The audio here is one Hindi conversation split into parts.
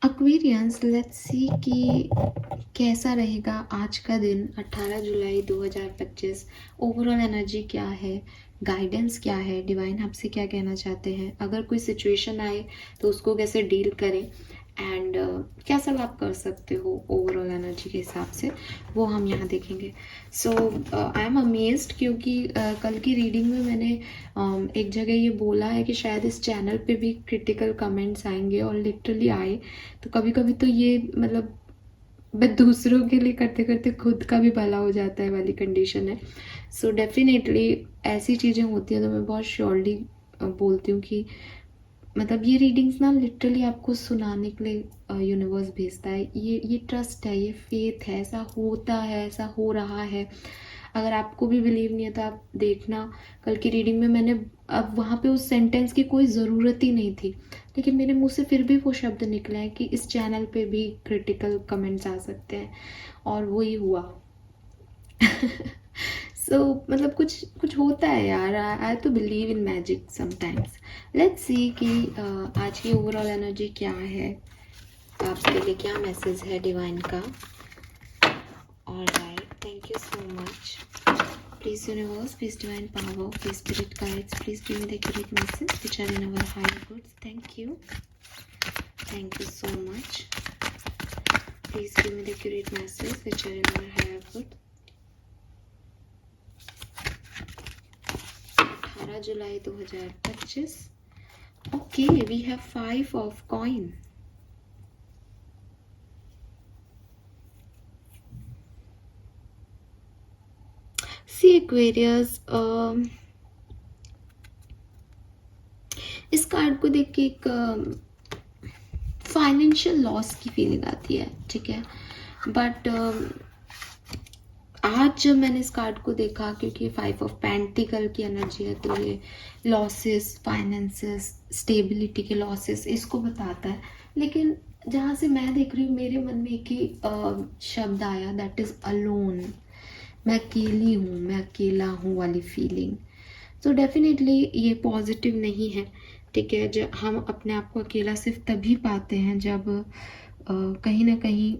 एक्वेरियंस, लेट्स सी कि कैसा रहेगा आज का दिन 18 जुलाई 2025। ओवरऑल एनर्जी क्या है, गाइडेंस क्या है, डिवाइन आपसे क्या कहना चाहते हैं, अगर कोई सिचुएशन आए तो उसको कैसे डील करें एंड क्या सलाह आप कर सकते हो ओवरऑल एनर्जी के हिसाब से, वो हम यहाँ देखेंगे। सो आई एम अमेज्ड क्योंकि कल की रीडिंग में मैंने एक जगह ये बोला है कि शायद इस चैनल पे भी क्रिटिकल कमेंट्स आएंगे, और लिटरली आए। तो कभी कभी तो ये मतलब मैं दूसरों के लिए करते करते खुद का भी भला हो जाता है वाली कंडीशन है। सो डेफिनेटली ऐसी चीज़ें होती हैं तो मैं बहुत श्योरली बोलती हूँ कि मतलब ये रीडिंग्स ना लिटरली आपको सुनाने के लिए यूनिवर्स भेजता है। ये ट्रस्ट है, ये फेथ है, ऐसा होता है, ऐसा हो रहा है। अगर आपको भी बिलीव नहीं है तो आप देखना, कल की रीडिंग में मैंने अब वहाँ पे उस सेंटेंस की कोई ज़रूरत ही नहीं थी, लेकिन मेरे मुंह से फिर भी वो शब्द निकले हैं कि इस चैनल पे भी क्रिटिकल कमेंट्स आ सकते हैं, और वही हुआ। सो मतलब कुछ कुछ होता है यार। आई तो believe in magic sometimes. Let's see कि आज की ओवरऑल एनर्जी क्या है, आपके लिए क्या मैसेज है डिवाइन का। Alright, thank you so much. Please universe, please divine power, please spirit guides, please give me the accurate message which are in our higher goods. Thank you so much. Please give me the accurate message which are in our higher goods. 18 जुलाई 2025। Okay, we have 5 of coin. See Aquarius, इस कार्ड को देख के एक फाइनेंशियल लॉस की फीलिंग आती है, ठीक है। बट आज जब मैंने इस कार्ड को देखा, क्योंकि 5 ऑफ पेंटिकल की एनर्जी है, तो ये लॉसेस, फाइनेंसेस, स्टेबिलिटी के लॉसेस इसको बताता है। लेकिन जहाँ से मैं देख रही हूँ, मेरे मन में एक ही शब्द आया, दैट इज़ अलोन। मैं अकेली हूँ, मैं अकेला हूँ वाली फीलिंग। तो डेफिनेटली ये पॉजिटिव नहीं है, ठीक है। जब हम अपने आप को अकेला सिर्फ तभी पाते हैं जब कहीं ना कहीं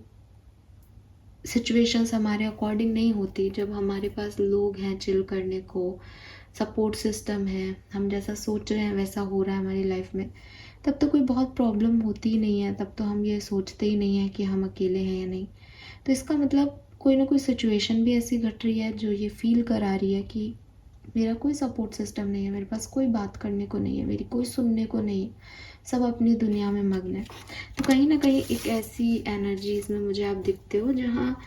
सिचुएशंस हमारे अकॉर्डिंग नहीं होती, जब हमारे पास लोग हैं चिल करने को, सपोर्ट सिस्टम है, हम जैसा सोच रहे हैं वैसा हो रहा है हमारी लाइफ में, तब तो कोई बहुत प्रॉब्लम होती ही नहीं है। तब तो हम ये सोचते ही नहीं है कि हम अकेले हैं या नहीं। तो इसका मतलब कोई ना कोई सिचुएशन भी ऐसी घट रही है जो ये फील करा रही है कि मेरा कोई सपोर्ट सिस्टम नहीं है, मेरे पास कोई बात करने को नहीं है, मेरी कोई सुनने को नहीं है, सब अपनी दुनिया में मग्न है। तो कहीं ना कहीं एक ऐसी एनर्जी इसमें मुझे आप दिखते हो जहाँ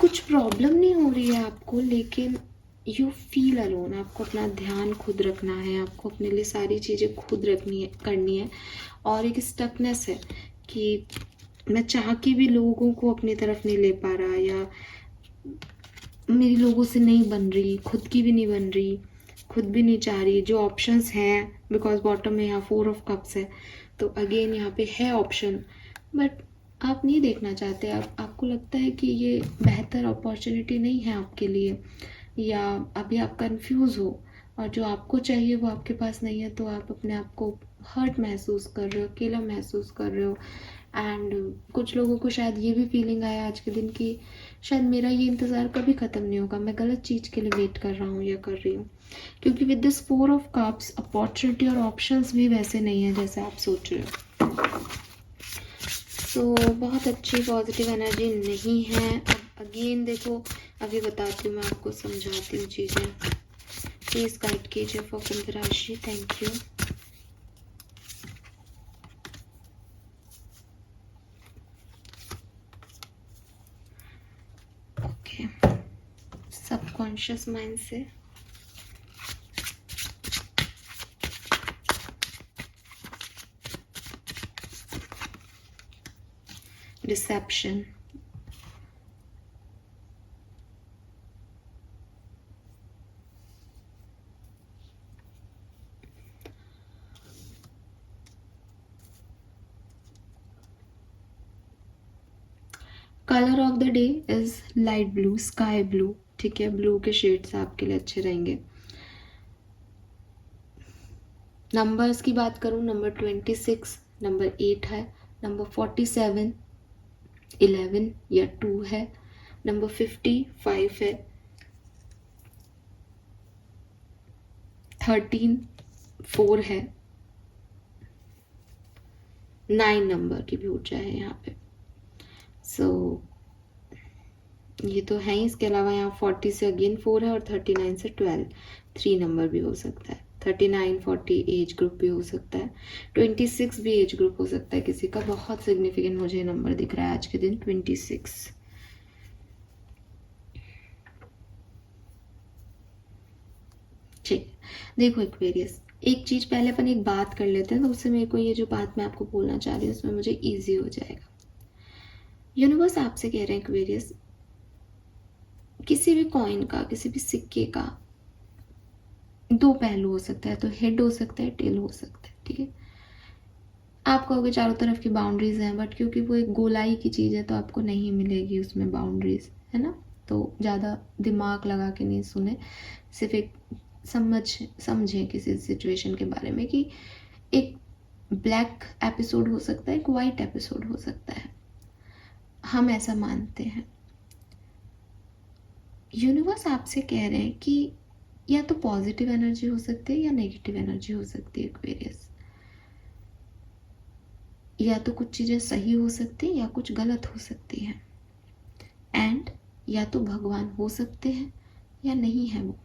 कुछ प्रॉब्लम नहीं हो रही है आपको, लेकिन यू फील अलोन। आपको अपना ध्यान खुद रखना है, आपको अपने लिए सारी चीज़ें खुद रखनी है, करनी है। और एक स्टकनेस है कि मैं चाह के भी लोगों को अपनी तरफ नहीं ले पा रहा, या मेरी लोगों से नहीं बन रही, खुद की भी नहीं बन रही, खुद भी नहीं चाह रही। जो ऑप्शंस हैं, बिकॉज बॉटम में यहाँ 4 ऑफ कप्स है, तो अगेन यहाँ पे है ऑप्शन, बट आप नहीं देखना चाहते। आपको लगता है कि ये बेहतर अपॉर्चुनिटी नहीं है आपके लिए, या अभी आप कंफ्यूज हो और जो आपको चाहिए वो आपके पास नहीं है, तो आप अपने आप को हर्ट महसूस कर रहे हो, अकेला महसूस कर रहे हो। एंड कुछ लोगों को शायद ये भी फीलिंग आया आज के दिन की शायद मेरा ये इंतज़ार कभी ख़त्म नहीं होगा, मैं गलत चीज़ के लिए वेट कर रहा हूँ या कर रही हूँ। क्योंकि with this 4 of cups opportunity और ऑप्शंस भी वैसे नहीं है जैसे आप सोच रहे हो। सो बहुत अच्छी पॉजिटिव एनर्जी नहीं है। अब अगेन देखो, अभी बताती हूँ, मैं आपको समझाती हूँ चीज़ें। प्लीज़ गाइड कीजिए फॉर कुंभ राशि। Thank you. Okay, subconscious mind से deception, colour of the day is light blue, sky blue, ठीक है। ब्लू के शेड्स आपके लिए अच्छे रहेंगे। नंबर्स की बात करूं, नंबर 26, नंबर 8 है, नंबर 47 11 या 2 है, नंबर 55 है, 13 4 है, 9 नंबर की भी ऊर्जा है यहाँ पे। सो ये तो है ही। इसके अलावा यहाँ 40 से अगेन 4 है और 39 से 12 3 नंबर भी हो सकता है। 39 40 एज ग्रुप भी हो सकता है, 26 भी एज ग्रुप हो सकता है किसी का। बहुत सिग्निफिकेंट मुझे नंबर दिख रहा है आज के दिन 26। ठीक, देखो एक्वेरियस, एक चीज पहले अपन एक बात कर लेते हैं, तो उससे मेरे को ये जो बात मैं आपको बोलना चाह रही हूँ उसमें मुझे ईजी हो जाएगा। यूनिवर्स आपसे कह रहे हैं एक्वेरियस, किसी भी कॉइन का, किसी भी सिक्के का 2 पहलू हो सकता है, तो हेड हो सकता है, टेल हो सकता है, ठीक है। आप कहोगे चारों तरफ की बाउंड्रीज हैं, बट क्योंकि वो एक गोलाई की चीज़ है तो आपको नहीं मिलेगी उसमें बाउंड्रीज, है ना। तो ज़्यादा दिमाग लगा के नहीं सुने, सिर्फ एक समझें किसी सिचुएशन के बारे में कि एक ब्लैक एपिसोड हो सकता है, एक वाइट एपिसोड हो सकता है, हम ऐसा मानते हैं। यूनिवर्स आपसे कह रहे हैं कि या तो पॉजिटिव एनर्जी हो सकती है या नेगेटिव एनर्जी हो सकती है एक्वेरियस। या तो कुछ चीज़ें सही हो सकती हैं या कुछ गलत हो सकती हैं, एंड या तो भगवान हो सकते हैं या नहीं है वो।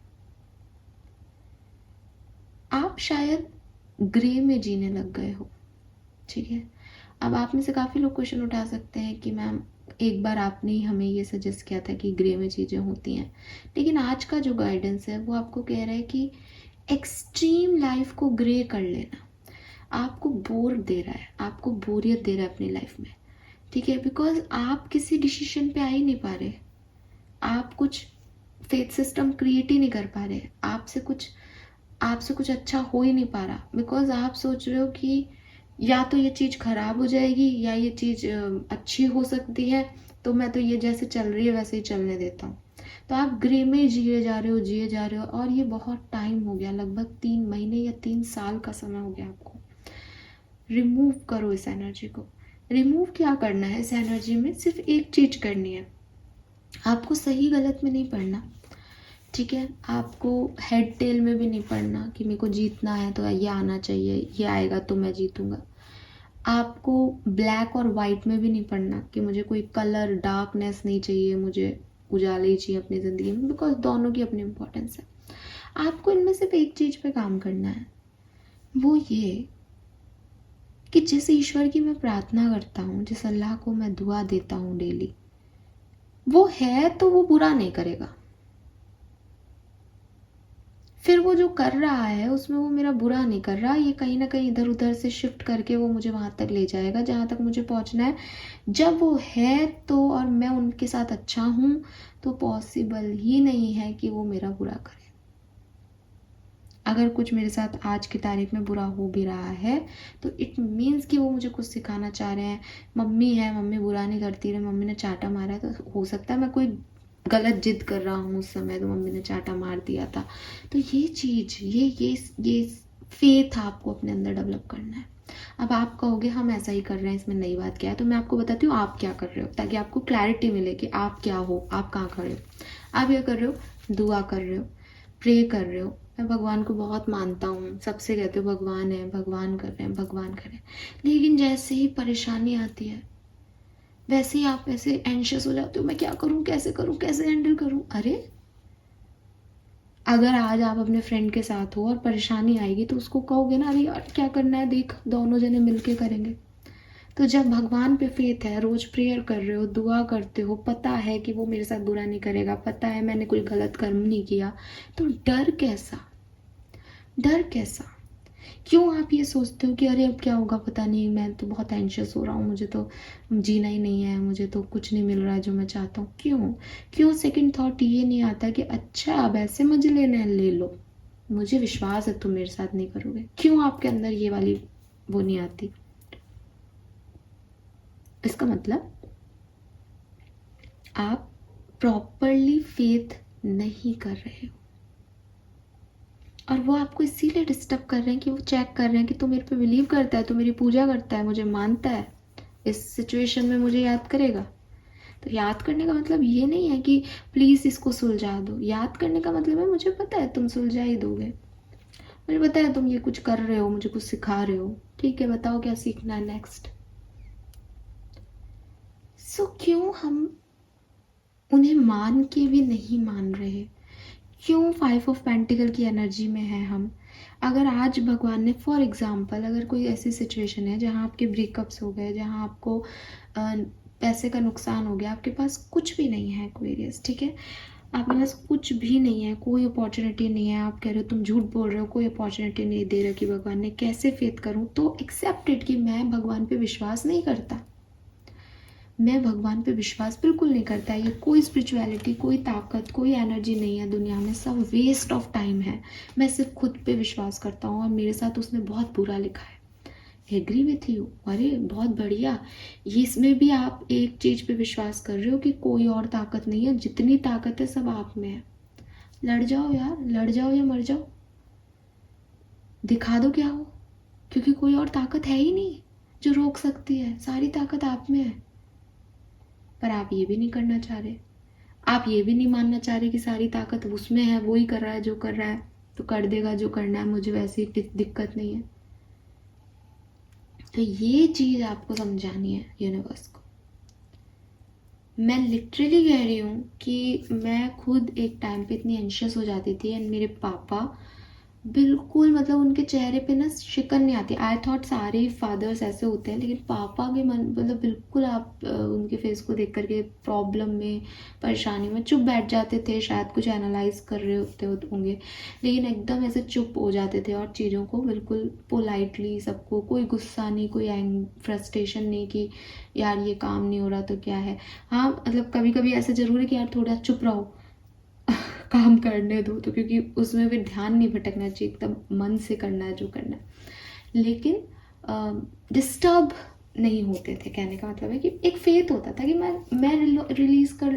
आप शायद ग्रे में जीने लग गए हो, ठीक है। अब आप में से काफ़ी लोग क्वेश्चन उठा सकते हैं कि मैम एक बार आपने ही हमें ये सजेस्ट किया था कि ग्रे में चीज़ें होती हैं, लेकिन आज का जो गाइडेंस है वो आपको कह रहा है कि एक्सट्रीम लाइफ को ग्रे कर लेना आपको बोर दे रहा है, आपको बोरियत दे रहा है अपनी लाइफ में, ठीक है। बिकॉज आप किसी डिसीजन पे आ ही नहीं पा रहे, आप कुछ फेथ सिस्टम क्रिएट ही नहीं कर पा रहे, आपसे कुछ अच्छा हो ही नहीं पा रहा, बिकॉज आप सोच रहे हो कि या तो ये चीज़ खराब हो जाएगी या ये चीज़ अच्छी हो सकती है, तो मैं तो ये जैसे चल रही है वैसे ही चलने देता हूँ। तो आप ग्रे में जिए जा रहे हो और ये बहुत टाइम हो गया, लगभग 3 महीने या 3 साल का समय हो गया आपको। रिमूव करो इस एनर्जी को। रिमूव क्या करना है इस एनर्जी में? सिर्फ एक चीज़ करनी है, आपको सही गलत में नहीं पढ़ना, ठीक है। आपको हेड टेल में भी नहीं पढ़ना कि मेरे को जीतना है तो ये आना चाहिए, ये आएगा तो मैं जीतूंगा। आपको ब्लैक और वाइट में भी नहीं पढ़ना कि मुझे कोई कलर डार्कनेस नहीं चाहिए, मुझे उजाले ही चाहिए अपनी ज़िंदगी में, बिकॉज दोनों की अपनी इम्पोर्टेंस है। आपको इनमें सिर्फ एक चीज़ पे काम करना है, वो ये कि जिस ईश्वर की मैं प्रार्थना करता हूँ, जिस अल्लाह को मैं दुआ देता हूँ डेली, वो है तो वो बुरा नहीं करेगा। फिर वो जो कर रहा है उसमें वो मेरा बुरा नहीं कर रहा, ये कहीं ना कहीं इधर उधर से शिफ्ट करके वो मुझे वहाँ तक ले जाएगा जहाँ तक मुझे पहुँचना है। जब वो है तो और मैं उनके साथ अच्छा हूँ, तो पॉसिबल ही नहीं है कि वो मेरा बुरा करे। अगर कुछ मेरे साथ आज की तारीख में बुरा हो भी रहा है तो इट मीन्स कि वो मुझे कुछ सिखाना चाह रहे हैं। मम्मी है, मम्मी बुरा नहीं करती रहे, मम्मी ने चाटा मारा है, तो हो सकता है मैं कोई गलत जिद कर रहा हूँ उस समय, तो मम्मी ने चाटा मार दिया था। तो ये चीज़, ये फेथ आपको अपने अंदर डेवलप करना है। अब आप कहोगे हम ऐसा ही कर रहे हैं, इसमें नई बात क्या है? तो मैं आपको बताती हूँ आप क्या कर रहे हो, ताकि आपको क्लैरिटी मिले कि आप क्या हो, आप कहाँ खड़े हो। आप ये कर रहे हो, दुआ कर रहे हो, प्रे कर रहे हो। मैं भगवान को बहुत मानता हूँ, सबसे कहते हो भगवान है, भगवान कर रहे हैं, भगवान कर रहे हैं, लेकिन जैसे ही परेशानी आती है वैसे ही आप ऐसे एंशियस हो जाते हो, मैं क्या करूँ, कैसे करूँ, कैसे हैंडल करूँ। अरे अगर आज आप अपने फ्रेंड के साथ हो और परेशानी आएगी तो उसको कहोगे ना, अरे यार क्या करना है देख, दोनों जने मिलके करेंगे। तो जब भगवान पे फेथ है, रोज प्रेयर कर रहे हो, दुआ करते हो, पता है कि वो मेरे साथ बुरा नहीं करेगा, पता है मैंने कोई गलत कर्म नहीं किया, तो डर कैसा, डर कैसा? क्यों आप ये सोचते हो कि अरे अब क्या होगा पता नहीं, मैं तो बहुत एंशियस हो रहा हूँ, मुझे तो जीना ही नहीं है, मुझे तो कुछ नहीं मिल रहा है जो मैं चाहता हूँ। क्यों क्यों सेकंड थॉट ये नहीं आता कि अच्छा अब ऐसे मजे लेने हैं, ले लो, मुझे विश्वास है तुम मेरे साथ नहीं करोगे। क्यों आपके अंदर ये वाली वो नहीं आती? इसका मतलब आप प्रॉपरली फेथ नहीं कर रहे हो, और वो आपको इसीलिए डिस्टर्ब कर रहे हैं कि वो चेक कर रहे हैं कि तू मेरे पे बिलीव करता है, तू मेरी पूजा करता है, मुझे मानता है, इस सिचुएशन में मुझे याद करेगा? तो याद करने का मतलब ये नहीं है कि प्लीज़ इसको सुलझा दो। याद करने का मतलब है मुझे पता है तुम सुलझा ही दोगे, मुझे पता है तुम ये कुछ कर रहे हो, मुझे कुछ सिखा रहे हो। ठीक है, बताओ क्या सीखना है नेक्स्ट। सो क्यों हम उन्हें मान के भी नहीं मान रहे? क्यों 5 ऑफ पेंटिकल की एनर्जी में है हम? अगर आज भगवान ने फॉर एग्जांपल, अगर कोई ऐसी सिचुएशन है जहाँ आपके ब्रेकअप्स हो गए, जहाँ आपको पैसे का नुकसान हो गया, आपके पास कुछ भी नहीं है एक्वेरियस, ठीक है, आपके पास कुछ भी नहीं है, कोई अपॉर्चुनिटी नहीं है, आप कह रहे हो तुम झूठ बोल रहे हो, कोई अपॉर्चुनिटी नहीं दे रखी भगवान ने, कैसे फेथ करूं? तो एक्सेप्टेड कि मैं भगवान पे विश्वास नहीं करता, मैं भगवान पे विश्वास बिल्कुल नहीं करता। ये कोई स्पिरिचुअलिटी, कोई ताकत, कोई एनर्जी नहीं है दुनिया में, सब वेस्ट ऑफ टाइम है। मैं सिर्फ खुद पे विश्वास करता हूँ और मेरे साथ उसने बहुत बुरा लिखा है। एग्री विथ यू, अरे बहुत बढ़िया। ये इसमें भी आप एक चीज़ पे विश्वास कर रहे हो कि कोई और ताकत नहीं है, जितनी ताकत है सब आप में है। लड़ जाओ यार, लड़ जाओ या मर जाओ, दिखा दो क्या हो, क्योंकि कोई और ताकत है ही नहीं जो रोक सकती है, सारी ताकत आप में है। पर आप ये भी नहीं करना चाह रहे, आप ये भी नहीं मानना चाह रहे कि सारी ताकत उसमें है, वो ही कर रहा है जो कर रहा है, तो कर देगा जो करना है, मुझे वैसे ही दिक्कत नहीं है। तो ये चीज़ आपको समझानी है यूनिवर्स को। मैं लिटरली कह रही हूँ कि मैं खुद एक टाइम पे इतनी एंशियस हो जाती थी, एंड मेरे पापा बिल्कुल, मतलब उनके चेहरे पे ना शिकन नहीं आती। आई थॉट सारे फादर्स ऐसे होते हैं, लेकिन पापा के मन, मतलब बिल्कुल आप उनके फेस को देख करके प्रॉब्लम में, परेशानी में चुप बैठ जाते थे, शायद कुछ एनालाइज कर रहे होंगे, लेकिन एकदम ऐसे चुप हो जाते थे और चीज़ों को बिल्कुल पोलाइटली, सबको, कोई गुस्सा नहीं, कोई फ्रस्ट्रेशन नहीं कि यार ये काम नहीं हो रहा तो क्या है। हाँ, मतलब कभी कभी ऐसे जरूर है कि यार थोड़ा चुप रहो, काम करने दो, तो क्योंकि उसमें फिर ध्यान नहीं भटकना चाहिए, एकदम मन से करना है जो करना है। लेकिन डिस्टर्ब नहीं होते थे, कहने का मतलब है कि एक फेथ होता था कि मैं रिलीज कर,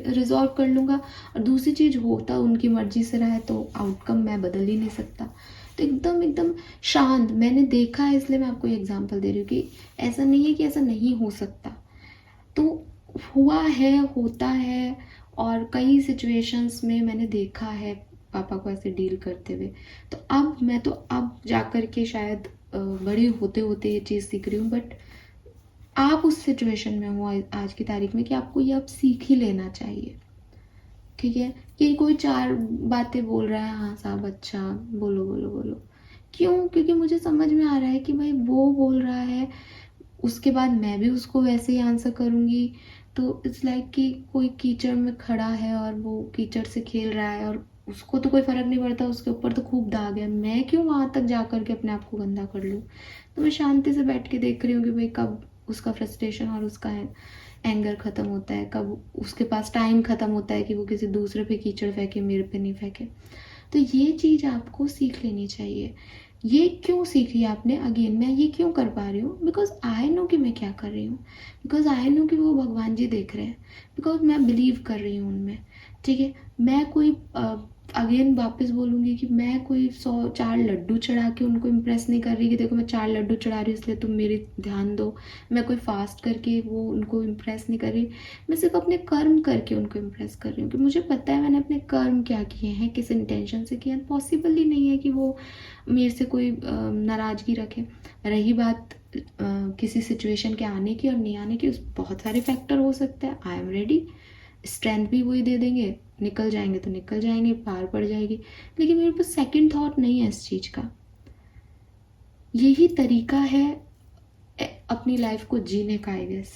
रिजॉल्व कर लूँगा, और दूसरी चीज़ होता उनकी मर्जी से रहा है तो आउटकम मैं बदल ही नहीं सकता। तो एकदम एकदम शांत मैंने देखा है, इसलिए मैं आपको एग्जांपल दे रही हूँ कि ऐसा नहीं है कि ऐसा नहीं हो सकता, तो हुआ है, होता है। और कई सिचुएशंस में मैंने देखा है पापा को ऐसे डील करते हुए। तो अब जा कर के शायद बड़ी होते होते ये चीज़ सीख रही हूँ, बट आप उस सिचुएशन में हो आज की तारीख में कि आपको ये अब सीख ही लेना चाहिए, ठीक है। कि कोई 4 बातें बोल रहा है, हाँ साहब अच्छा, बोलो बोलो बोलो, क्यों? क्योंकि मुझे समझ में आ रहा है कि भाई वो बोल रहा है, उसके बाद मैं भी उसको वैसे ही आंसर करूँगी। तो इट्स लाइक कि कोई कीचड़ में खड़ा है और वो कीचड़ से खेल रहा है, और उसको तो कोई फ़र्क नहीं पड़ता, उसके ऊपर तो खूब दाग है, मैं क्यों वहाँ तक जा कर के अपने आप को गंदा कर लूँ? तो मैं शांति से बैठ के देख रही हूँ कि भाई कब उसका फ्रस्ट्रेशन और उसका एंगर ख़त्म होता है, कब उसके पास टाइम ख़त्म होता है कि वो किसी दूसरे पे कीचड़ फेंके, मेरे पे नहीं फेंके। तो ये चीज़ आपको सीख लेनी चाहिए। ये क्यों सीखी आपने? अगेन मैं ये क्यों कर पा रही हूँ? बिकॉज आई नो कि मैं क्या कर रही हूँ, बिकॉज आई नो कि वो भगवान जी देख रहे हैं, बिकॉज मैं बिलीव कर रही हूँ उनमें, ठीक है। मैं कोई अगेन वापस बोलूँगी कि मैं कोई 4 लड्डू चढ़ा के उनको इम्प्रेस नहीं कर रही कि देखो मैं 4 लड्डू चढ़ा रही हूँ इसलिए तुम मेरे ध्यान दो। मैं कोई फास्ट करके वो उनको इम्प्रेस नहीं कर रही, मैं सिर्फ अपने कर्म करके उनको इम्प्रेस कर रही हूँ कि मुझे पता है मैंने अपने कर्म क्या किए हैं, किस इंटेंशन से किए हैं। पॉसिबल ही नहीं है कि वो मेरे से कोई नाराज़गी रखे। रही बात किसी सिचुएशन के आने की और नहीं आने की, उस बहुत सारे फैक्टर हो सकते हैं। आई एम रेडी, स्ट्रेंथ भी वही दे देंगे, निकल जाएंगे तो निकल जाएंगे, पार पड़ जाएगी। लेकिन मेरे पास सेकंड थॉट नहीं है इस चीज़ का। यही तरीका है अपनी लाइफ को जीने का, आई गेस,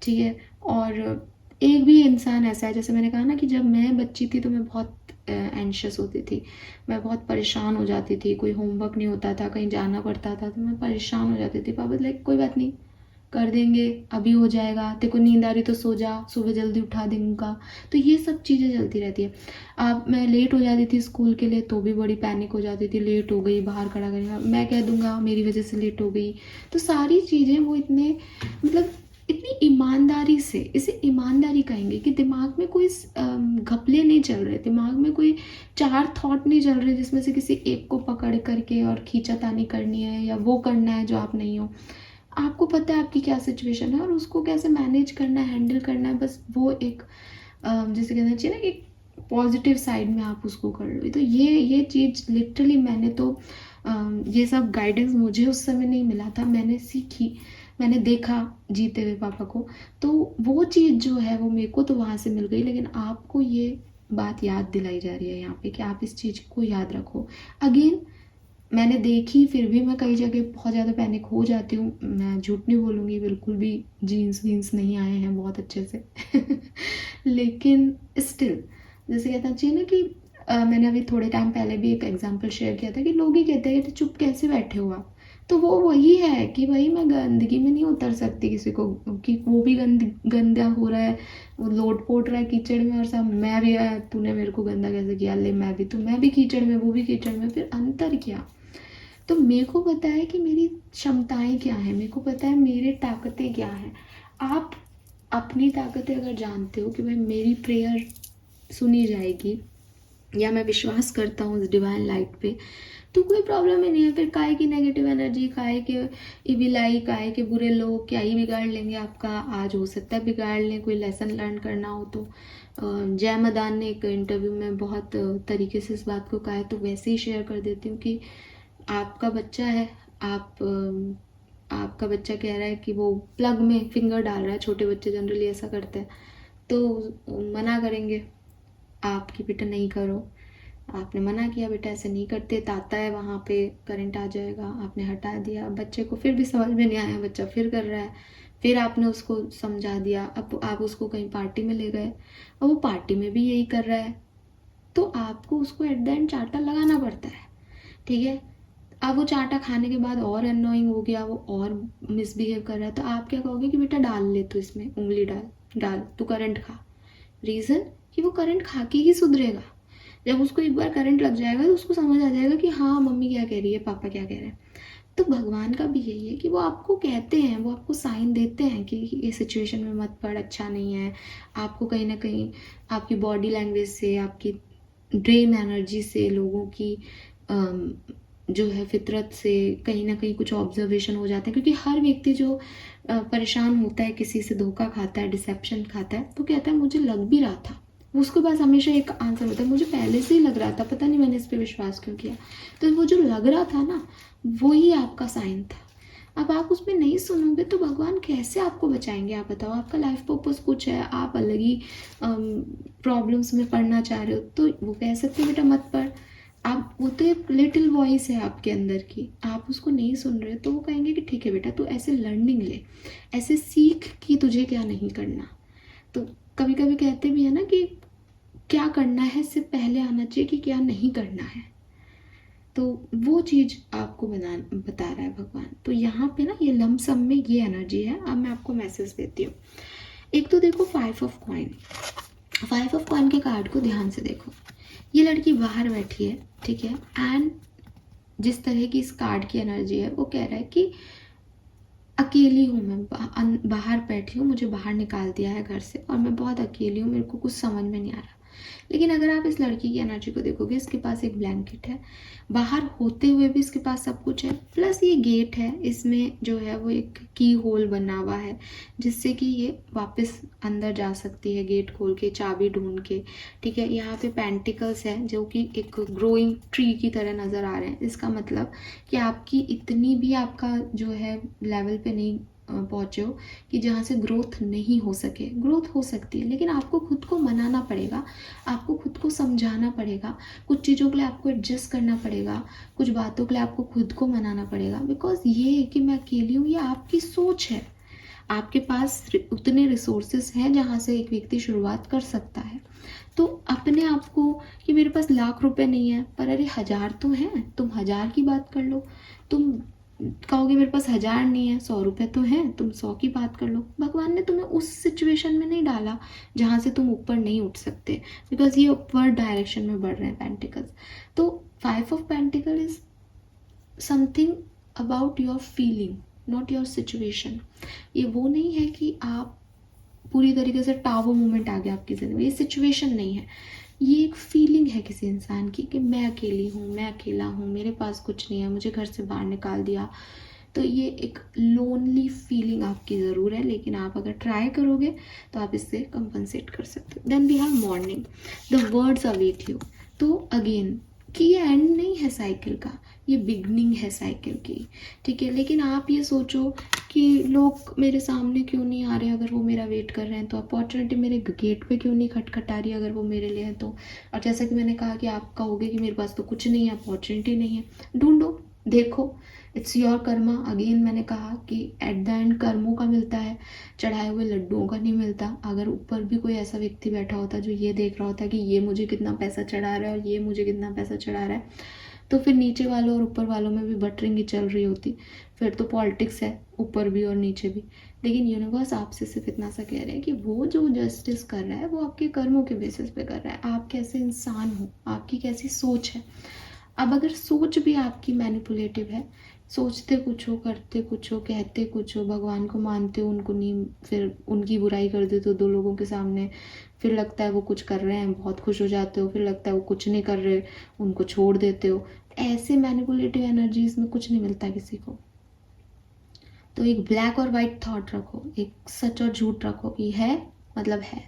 ठीक है। और एक भी इंसान ऐसा है, जैसे मैंने कहा ना कि जब मैं बच्ची थी तो मैं बहुत एंशियस होती थी, मैं बहुत परेशान हो जाती थी, कोई होमवर्क नहीं होता था, कहीं जाना पड़ता था तो मैं परेशान हो जाती थी। पापा लाइक कोई बात नहीं, कर देंगे, अभी हो जाएगा, तेरे को नींद आ रही तो सो जा, सुबह जल्दी उठा देंगे। तो ये सब चीज़ें चलती रहती है। अब मैं लेट हो जाती थी स्कूल के लिए तो भी बड़ी पैनिक हो जाती थी, लेट हो गई, बाहर खड़ा करेगा, मैं कह दूंगा मेरी वजह से लेट हो गई। तो सारी चीज़ें वो इतने, मतलब इतनी ईमानदारी से, इसे ईमानदारी कहेंगे कि दिमाग में कोई घपले नहीं चल रहे, दिमाग में कोई 4 थॉट नहीं चल रहे जिसमें से किसी एक को पकड़ करके और खींचातानी करनी है या वो करना है जो आप नहीं हो। आपको पता है आपकी क्या सिचुएशन है और उसको कैसे मैनेज करना है, हैंडल करना है, बस वो एक जैसे कहना चाहिए ना कि पॉजिटिव साइड में आप उसको कर लो। तो ये चीज़ लिटरली मैंने तो ये सब गाइडेंस मुझे उस समय नहीं मिला था, मैंने सीखी, मैंने देखा जीते हुए पापा को, तो वो चीज़ जो है वो मेरे को तो वहाँ से मिल गई। लेकिन आपको ये बात याद दिलाई जा रही है यहाँ पे कि आप इस चीज़ को याद रखो। अगेन मैंने देखी, फिर भी मैं कई जगह बहुत ज़्यादा पैनिक हो जाती हूँ, मैं झूठ नहीं बोलूँगी, बिल्कुल भी जीन्स वीन्स नहीं आए हैं बहुत अच्छे से लेकिन स्टिल जैसे कहना चाहिए ना कि मैंने अभी थोड़े टाइम पहले भी एक एग्जांपल शेयर किया था कि लोग ही कहते हैं कि चुप कैसे बैठे हो आप। तो वो वही है कि भाई मैं गंदगी में नहीं उतर सकती किसी को, कि वो भी गंदा हो रहा है, वो लोट पोट रहा है कीचड़ में, और सब मैं भी तूने मेरे को गंदा कैसे किया, ले मैं भी, तो मैं भी कीचड़ में वो भी कीचड़ में, फिर अंतर क्या। तो मेरे को पता है कि मेरी क्षमताएं क्या हैं, मेरे को पता है मेरी ताकतें क्या हैं। आप अपनी ताकतें अगर जानते हो कि भाई मेरी प्रेयर सुनी जाएगी या मैं विश्वास करता हूँ उस डिवाइन लाइट पे, तो कोई प्रॉब्लम ही नहीं है। फिर काहे की नेगेटिव एनर्जी, काहे के इविलाई, काहे के बुरे लोग क्या ही बिगाड़ लेंगे आपका। आज हो सकता है बिगाड़ लें, कोई लेसन लर्न करना हो तो। जय मदान ने एक इंटरव्यू में बहुत तरीके से इस बात को कहा है, तो वैसे ही शेयर कर देती हूँ कि आपका बच्चा है, आपका बच्चा कह रहा है कि वो प्लग में फिंगर डाल रहा है, छोटे बच्चे जनरली ऐसा करते हैं, तो मना करेंगे आप कि बेटा नहीं करो। आपने मना किया बेटा ऐसे नहीं करते, ताता है वहाँ पे करंट आ जाएगा, आपने हटा दिया, बच्चे को फिर भी समझ में नहीं आया, बच्चा फिर कर रहा है, फिर आपने उसको समझा दिया, अब आप उसको कहीं पार्टी में ले गए और वो पार्टी में भी यही कर रहा है, तो आपको उसको एट द एंड चांटा लगाना पड़ता है, ठीक है। अब वो चांटा खाने के बाद और अनोइंग हो गया, वो और मिसबिहेव कर रहा है, तो आप क्या कहोगे कि बेटा डाल ले, तो इसमें उंगली डाल डाल, तू करंट खा। रीज़न कि वो करंट खा के ही सुधरेगा। जब उसको एक बार करंट लग जाएगा तो उसको समझ आ जाएगा कि हाँ मम्मी क्या कह रही है, पापा क्या कह रहे हैं। तो भगवान का भी यही है कि वो आपको कहते हैं, वो आपको साइन देते हैं कि ये सिचुएशन में मत पड़, अच्छा नहीं है। आपको कहीं ना कहीं आपकी बॉडी लैंग्वेज से, आपकी ड्रेन एनर्जी से, लोगों की जो है फितरत से कहीं ना कहीं कुछ ऑब्जर्वेशन हो जाता है। क्योंकि हर व्यक्ति जो परेशान होता है, किसी से धोखा खाता है, डिसेप्शन खाता है, तो कहता है मुझे लग भी रहा था। उसके पास हमेशा एक आंसर होता है, मुझे पहले से ही लग रहा था, पता नहीं मैंने इस पर विश्वास क्यों किया। तो वो जो लग रहा था ना, वही आपका साइन था। अब आप उसमें नहीं सुनोगे तो भगवान कैसे आपको बचाएंगे, आप बताओ। आपका लाइफ पर्पस कुछ है, आप अलग ही प्रॉब्लम्स में पढ़ना चाह रहे हो, तो वो कह सकते बेटा मत पढ़। आप, वो तो एक लिटिल वॉइस है आपके अंदर की, आप उसको नहीं सुन रहे, तो वो कहेंगे कि ठीक है बेटा तू ऐसे लर्निंग ले, ऐसे सीख कि तुझे क्या नहीं करना। तो कभी कभी कहते भी है ना कि क्या करना है इससे पहले आना चाहिए कि क्या नहीं करना है। तो वो चीज़ आपको बता रहा है भगवान। तो यहाँ पे ना ये लमसम में ये एनर्जी है। अब मैं आपको मैसेज देती हूँ। एक तो देखो 5 ऑफ कॉइन, 5 ऑफ कॉइन के कार्ड को ध्यान से देखो। ये लड़की बाहर बैठी है, ठीक है, एंड जिस तरह की इस कार्ड की एनर्जी है वो कह रहा है कि अकेली हूँ मैं, बाहर बैठी हूँ, मुझे बाहर निकाल दिया है घर से और मैं बहुत अकेली हूँ, मेरे को कुछ समझ में नहीं आ रहा। लेकिन अगर आप इस लड़की की एनर्जी को देखोगे, इसके पास एक ब्लैंकेट है, बाहर होते हुए भी इसके पास सब कुछ है, प्लस ये गेट है, इसमें जो है वो एक की होल बना हुआ है जिससे कि ये वापस अंदर जा सकती है, गेट खोल के, चाबी ढूंढ के, ठीक है। यहाँ पे पेंटिकल्स है जो कि एक ग्रोइंग ट्री की तरह नज़र आ रहे हैं। इसका मतलब कि आपकी इतनी भी आपका जो है लेवल पे नहीं पहुँचे हो कि जहाँ से ग्रोथ नहीं हो सके। ग्रोथ हो सकती है, लेकिन आपको खुद को मनाना पड़ेगा, आपको खुद को समझाना पड़ेगा, कुछ चीज़ों के लिए आपको एडजस्ट करना पड़ेगा, कुछ बातों के लिए आपको खुद को मनाना पड़ेगा। बिकॉज ये कि मैं अकेली हूँ, ये आपकी सोच है। आपके पास उतने रिसोर्सेस हैं जहाँ से एक व्यक्ति शुरुआत कर सकता है। तो अपने आप को कि मेरे पास लाख रुपए नहीं है, पर अरे 1000 तो हैं, तुम 1000 की बात कर लो। तुम कहोगे मेरे पास 1000 नहीं है, 100 रुपए तो हैं, तुम 100 की बात कर लो। भगवान ने तुम्हें उस सिचुएशन में नहीं डाला जहाँ से तुम ऊपर नहीं उठ सकते, बिकॉज ये अपवर्ड डायरेक्शन में बढ़ रहे हैं पेंटिकल्स। तो 5 of pentacle is something about your feeling, not your situation. ये वो नहीं है कि आप पूरी तरीके से टावर मूवमेंट आ गया आपकी ज़िंदगी, ये सिचुएशन नहीं है। ये एक फीलिंग है किसी इंसान की कि मैं अकेली हूँ, मैं अकेला हूँ, मेरे पास कुछ नहीं है, मुझे घर से बाहर निकाल दिया, तो ये एक लोनली फीलिंग आपकी ज़रूर है, लेकिन आप अगर ट्राई करोगे तो आप इससे कंपनसेट कर सकते हो। Then we have morning, the words await you. तो अगेन कि ये एंड नहीं है साइकिल का, ये बिगनिंग है साइकिल की, ठीक है। लेकिन आप ये सोचो कि लोग मेरे सामने क्यों नहीं आ रहे अगर वो मेरा वेट कर रहे हैं, तो अपॉर्चुनिटी मेरे गेट पे क्यों नहीं खटखटा रही अगर वो मेरे लिए है तो। और जैसा कि मैंने कहा कि आप कहोगे कि मेरे पास तो कुछ नहीं है, अपॉर्चुनिटी नहीं है, ढूंढो, देखो, इट्स योर कर्मा। अगेन मैंने कहा कि एट द एंड कर्मों का मिलता है, चढ़ाए हुए लड्डुओं का नहीं मिलता। अगर ऊपर भी कोई ऐसा व्यक्ति बैठा होता जो ये देख रहा होता कि ये मुझे कितना पैसा चढ़ा रहा है और ये मुझे कितना पैसा चढ़ा रहा है, तो फिर नीचे वालों और ऊपर वालों में भी बटरिंग चल रही होती। फिर तो पॉलिटिक्स है ऊपर भी और नीचे भी। लेकिन यूनिवर्स आपसे सिर्फ इतना सा कह रहा है कि वो जो जस्टिस कर रहा है वो आपके कर्मों के बेसिस पे कर रहा है। आप कैसे इंसान हो, आपकी कैसी सोच है। अब अगर सोच भी आपकी मैनिपुलेटिव है, सोचते कुछ हो, करते कुछ हो, कहते कुछ हो, भगवान को मानते हो, उनको नहीं, फिर उनकी बुराई कर देते हो 2 लोगों के सामने, फिर लगता है वो कुछ कर रहे हैं, बहुत खुश हो जाते हो, फिर लगता है वो कुछ नहीं कर रहे, उनको छोड़ देते हो। ऐसे मैनिपुलेटिव एनर्जीज में कुछ नहीं मिलता किसी को। तो एक ब्लैक और वाइट थॉट रखो, एक सच और झूठ रखो कि है मतलब है,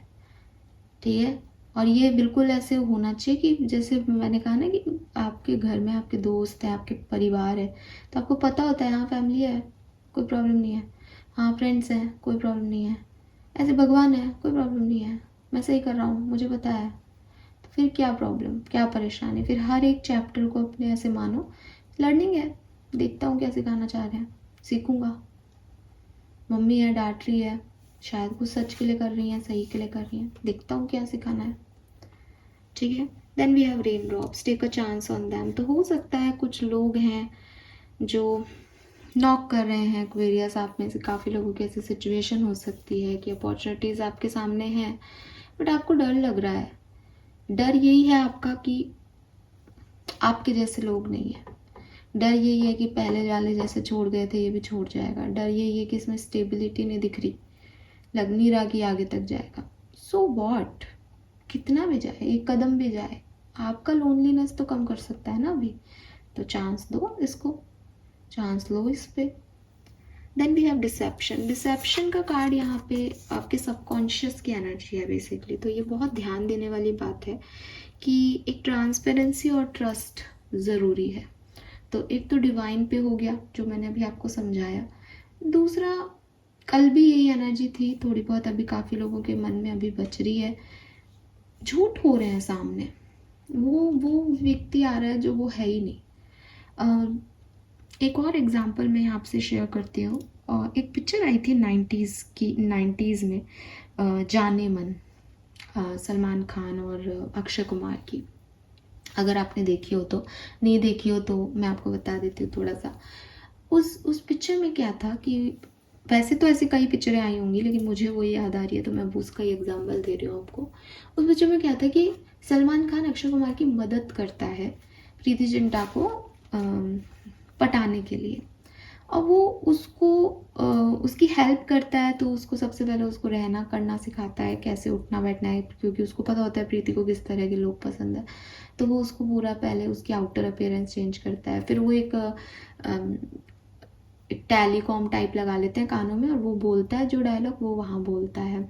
ठीक है। और ये बिल्कुल ऐसे होना चाहिए कि जैसे मैंने कहा ना कि आपके घर में आपके दोस्त हैं, आपके परिवार है, तो आपको पता होता है हाँ फैमिली है, कोई प्रॉब्लम नहीं है, हाँ फ्रेंड्स हैं, कोई प्रॉब्लम नहीं है, ऐसे भगवान है, कोई प्रॉब्लम नहीं है, मैं सही कर रहा हूँ, मुझे पता है। तो फिर क्या प्रॉब्लम, क्या परेशानी। फिर हर एक चैप्टर को अपने ऐसे मानो लर्निंग है, देखता हूँ क्या सिखाना चाह रहे हैं, सीखूंगा। मम्मी है, डांट रही है, शायद कुछ सच के लिए कर रही हैं, सही के लिए कर रही हैं, देखता हूँ क्या सिखाना है, ठीक है। Then we have raindrops, take a chance on them. तो हो सकता है कुछ लोग हैं जो नॉक कर रहे हैं एक्वेरियस, आप में से काफ़ी लोगों की ऐसी सिचुएशन हो सकती है कि अपॉर्चुनिटीज़ आपके सामने हैं बट आपको डर लग रहा है। डर यही है आपका कि आपके जैसे लोग नहीं है। डर यही है कि पहले वाले जैसे छोड़ गए थे ये भी छोड़ जाएगा। डर यही है कि इसमें स्टेबिलिटी नहीं दिख रही, लग नहीं रहा कि आगे तक जाएगा। सो वॉट, कितना भी जाए, एक कदम भी जाए, आपका लोनलीनेस तो कम कर सकता है ना अभी। तो चांस दो इसको, चांस लो इस पे। Then we have deception. Deception का कार्ड यहाँ पे आपके सबकॉन्शियस की एनर्जी है बेसिकली। तो ये बहुत ध्यान देने वाली बात है कि एक ट्रांसपेरेंसी और ट्रस्ट ज़रूरी है। तो एक तो डिवाइन पे हो गया जो मैंने अभी आपको समझाया। दूसरा, कल भी यही एनर्जी थी थोड़ी बहुत, अभी काफ़ी लोगों के मन में अभी बच रही है। झूठ हो रहे हैं सामने, वो व्यक्ति आ रहा है जो वो है ही नहीं। एक और एग्जांपल मैं आपसे शेयर करती हूँ। एक पिक्चर आई थी 90s में, जाने मन, सलमान खान और अक्षय कुमार की। अगर आपने देखी हो तो, नहीं देखी हो तो मैं आपको बता देती हूँ थोड़ा सा। उस पिक्चर में क्या था कि वैसे तो ऐसी कई पिक्चरें आई होंगी लेकिन मुझे वो याद आ रही है तो मैं उसका ही एग्जाम्पल दे रही हूँ आपको। उस पिक्चर में क्या था कि सलमान खान अक्षय कुमार की मदद करता है प्रीति जिंटा को पटाने के लिए, और वो उसको उसकी हेल्प करता है। तो उसको सबसे पहले उसको रहना करना सिखाता है, कैसे उठना बैठना है, क्योंकि उसको पता होता है प्रीति को किस तरह के लोग पसंद है। तो वो उसको पूरा पहले उसकी आउटर अपीयरेंस चेंज करता है। फिर वो एक टेलीकॉम टाइप लगा लेते हैं कानों में और वो बोलता है जो डायलॉग वो वहाँ बोलता है।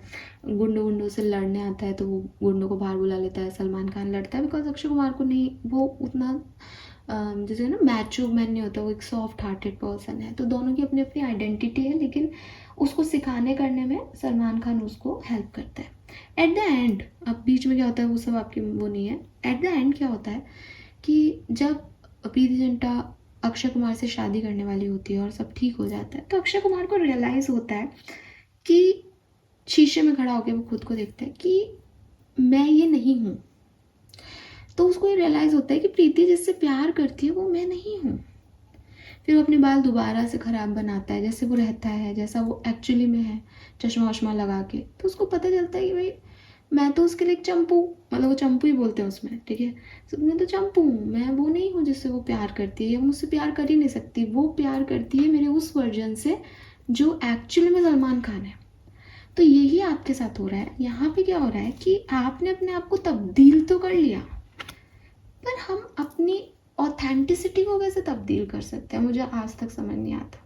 गुंडों से लड़ने आता है तो वो गुंडों को बाहर बुला लेता है। सलमान खान लड़ता है बिकॉज अक्षय कुमार को नहीं, वो उतना जैसे ना मैचो मैन नहीं होता, वो एक सॉफ्ट हार्टेड पर्सन है। तो दोनों की अपनी अपनी आइडेंटिटी है, लेकिन उसको सिखाने करने में सलमान खान उसको हेल्प करता है। एट द एंड, अब बीच में क्या होता है वो सब आपकी वो नहीं है। एट द एंड क्या होता है कि जब प्रीति जिंटा अक्षय कुमार से शादी करने वाली होती है और सब ठीक हो जाता है, तो अक्षय कुमार को रियलाइज़ होता है कि शीशे में खड़ा होकर वो खुद को देखता है कि मैं ये नहीं हूँ। तो उसको ये रियलाइज़ होता है कि प्रीति जिससे प्यार करती है वो मैं नहीं हूँ। फिर वो अपने बाल दोबारा से ख़राब बनाता है जैसे वो रहता है, जैसा वो एक्चुअली में है, चश्मा वश्मा लगा के। तो उसको पता चलता है कि भाई मैं तो उसके लिए एक चंपू, मतलब वो चंपू ही बोलते हैं उसमें, ठीक है, तो मैं तो चंपू हूँ, मैं वो नहीं हूँ जिससे वो प्यार करती है, या मुझसे प्यार कर ही नहीं सकती। वो प्यार करती है मेरे उस वर्जन से जो एक्चुअली में सलमान खान है। तो यही आपके साथ हो रहा है। यहाँ पे क्या हो रहा है कि आपने अपने आप को तब्दील तो कर लिया, पर हम अपनी ऑथेंटिसिटी को कैसे तब्दील कर सकते हैं, मुझे आज तक समझ नहीं आता।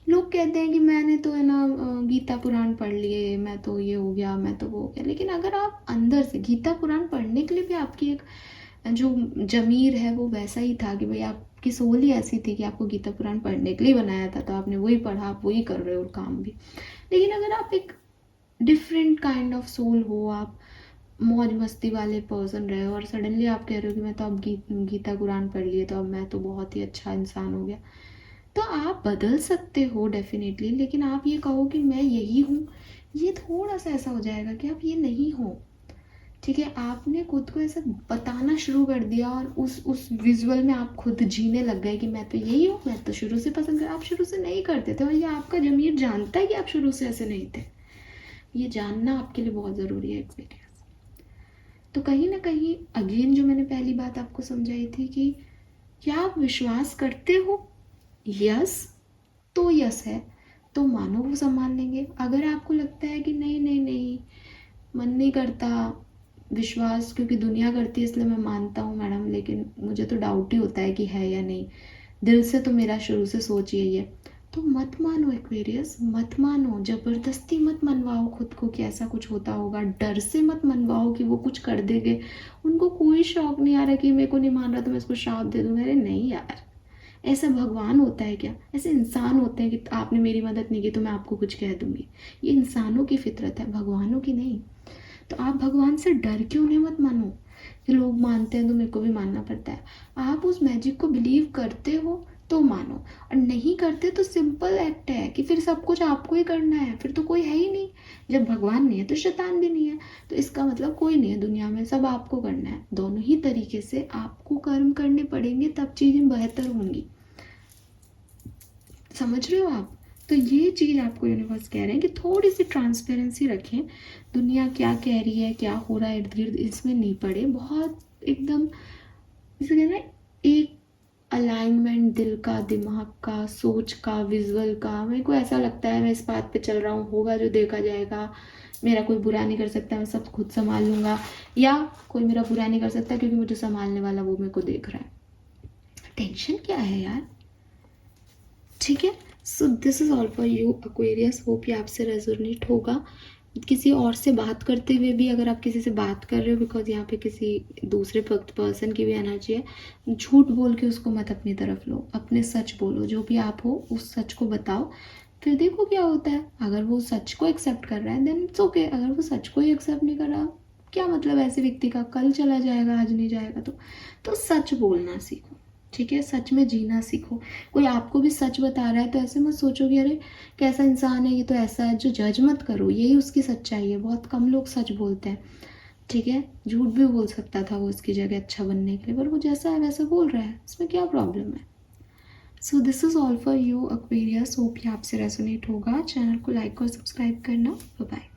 लोग कहते हैं कि मैंने तो है ना गीता पुराण पढ़ लिए, मैं तो ये हो गया, मैं तो वो हो गया। लेकिन अगर आप अंदर से गीता पुराण पढ़ने के लिए भी आपकी एक जो जमीर है वो वैसा ही था कि भाई आपकी सोल ही ऐसी थी कि आपको गीता पुराण पढ़ने के लिए बनाया था, तो आपने वही पढ़ा, आप वही कर रहे हो काम भी। लेकिन अगर आप एक डिफरेंट काइंड ऑफ सोल हो, आप मौज मस्ती वाले पर्सन रहे हो और सडनली आप कह रहे हो कि मैं तो अब गीता कुरान पढ़ लिए तो अब मैं तो बहुत ही अच्छा इंसान हो गया, तो आप बदल सकते हो डेफिनेटली। लेकिन आप ये कहो कि मैं यही हूँ, ये थोड़ा सा ऐसा हो जाएगा कि आप ये नहीं हो। ठीक है, आपने खुद को ऐसा बताना शुरू कर दिया और उस विजुअल में आप खुद जीने लग गए कि मैं तो यही हूँ, मैं तो शुरू से पसंद कर। आप शुरू से नहीं करते थे और ये आपका जमीर जानता है कि आप शुरू से ऐसे नहीं थे। ये जानना आपके लिए बहुत ज़रूरी है एक्सपीरियंस। तो कहीं ना कहीं अगेन जो मैंने पहली बात आपको समझाई थी कि क्या आप विश्वास करते हो? यस तो यस है, तो मानो वो संभाल लेंगे। अगर आपको लगता है कि नहीं नहीं नहीं, मन नहीं करता विश्वास, क्योंकि दुनिया करती है इसलिए मैं मानता हूँ मैडम, लेकिन मुझे तो डाउट ही होता है कि है या नहीं, दिल से तो मेरा शुरू से सोच यही है, तो मत मानो एक्वेरियस, मत मानो। ज़बरदस्ती मत मनवाओ खुद को कि ऐसा कुछ होता होगा, डर से मत मनवाओ कि वो कुछ कर देंगे। उनको कोई शौक नहीं आ रहा कि मेरे को नहीं मान रहा तो मैं इसको श्राप दे दूँगा। अरे नहीं यार, ऐसा भगवान होता है क्या? ऐसे इंसान होते हैं कि आपने मेरी मदद नहीं की तो मैं आपको कुछ कह दूंगी। ये इंसानों की फितरत है, भगवानों की नहीं। तो आप भगवान से डर के उन्हें मत मानो कि लोग मानते हैं तो मेरे को भी मानना पड़ता है। आप उस मैजिक को बिलीव करते हो तो मानो, और नहीं करते तो सिंपल एक्ट है कि फिर सब कुछ आपको ही करना है, फिर तो कोई है ही नहीं। जब भगवान नहीं है तो शैतान भी नहीं है, तो इसका मतलब कोई नहीं है दुनिया में, सब आपको करना है। दोनों ही तरीके से आपको कर्म करने पड़ेंगे, तब चीज़ें बेहतर होंगी। समझ रहे हो आप? तो ये चीज़ आपको यूनिवर्स कह रहे हैं कि थोड़ी सी ट्रांसपेरेंसी रखें। दुनिया क्या कह रही है, क्या हो रहा है इर्द गिर्द, इसमें नहीं पड़े। बहुत एकदम इसे कहना है एक अलाइनमेंट दिल का, दिमाग का, सोच का, विजुअल का। मेरे को ऐसा लगता है मैं इस बात पे चल रहा हूँ, होगा जो देखा जाएगा, मेरा कोई बुरा नहीं कर सकता, मैं सब खुद संभाल लूँगा, या कोई मेरा बुरा नहीं कर सकता क्योंकि मुझे संभालने वाला वो मेरे को देख रहा है। टेंशन क्या है यार? ठीक है, so this is all for you Aquarius. Hope ये आपसे रेजोनेट होगा। किसी और से बात करते हुए भी, अगर आप किसी से बात कर रहे हो, बिकॉज यहाँ पे किसी दूसरे पर्सन की भी एनर्जी है, झूठ बोल के उसको मत अपनी तरफ लो, अपने सच बोलो। जो भी आप हो उस सच को बताओ, फिर देखो क्या होता है। अगर वो सच को एक्सेप्ट कर रहा है देन इट्स ओके। अगर वो सच को ही एक्सेप्ट नहीं कर रहा, क्या मतलब ऐसे व्यक्ति का, कल चला जाएगा आज नहीं जाएगा। तो सच बोलना सीखो। ठीक है, सच में जीना सीखो। कोई आपको भी सच बता रहा है तो ऐसे मत सोचो कि अरे कैसा इंसान है ये, तो ऐसा है। जो जज मत करो, यही उसकी सच्चाई है। बहुत कम लोग सच बोलते हैं। ठीक है, झूठ भी बोल सकता था वो इसकी जगह अच्छा बनने के लिए, पर वो जैसा है वैसा बोल रहा है, इसमें क्या प्रॉब्लम है? So this is all for you Aquarius. Hope ये आपसे रेजोनेट होगा। चैनल को लाइक और सब्सक्राइब करना। Bye bye.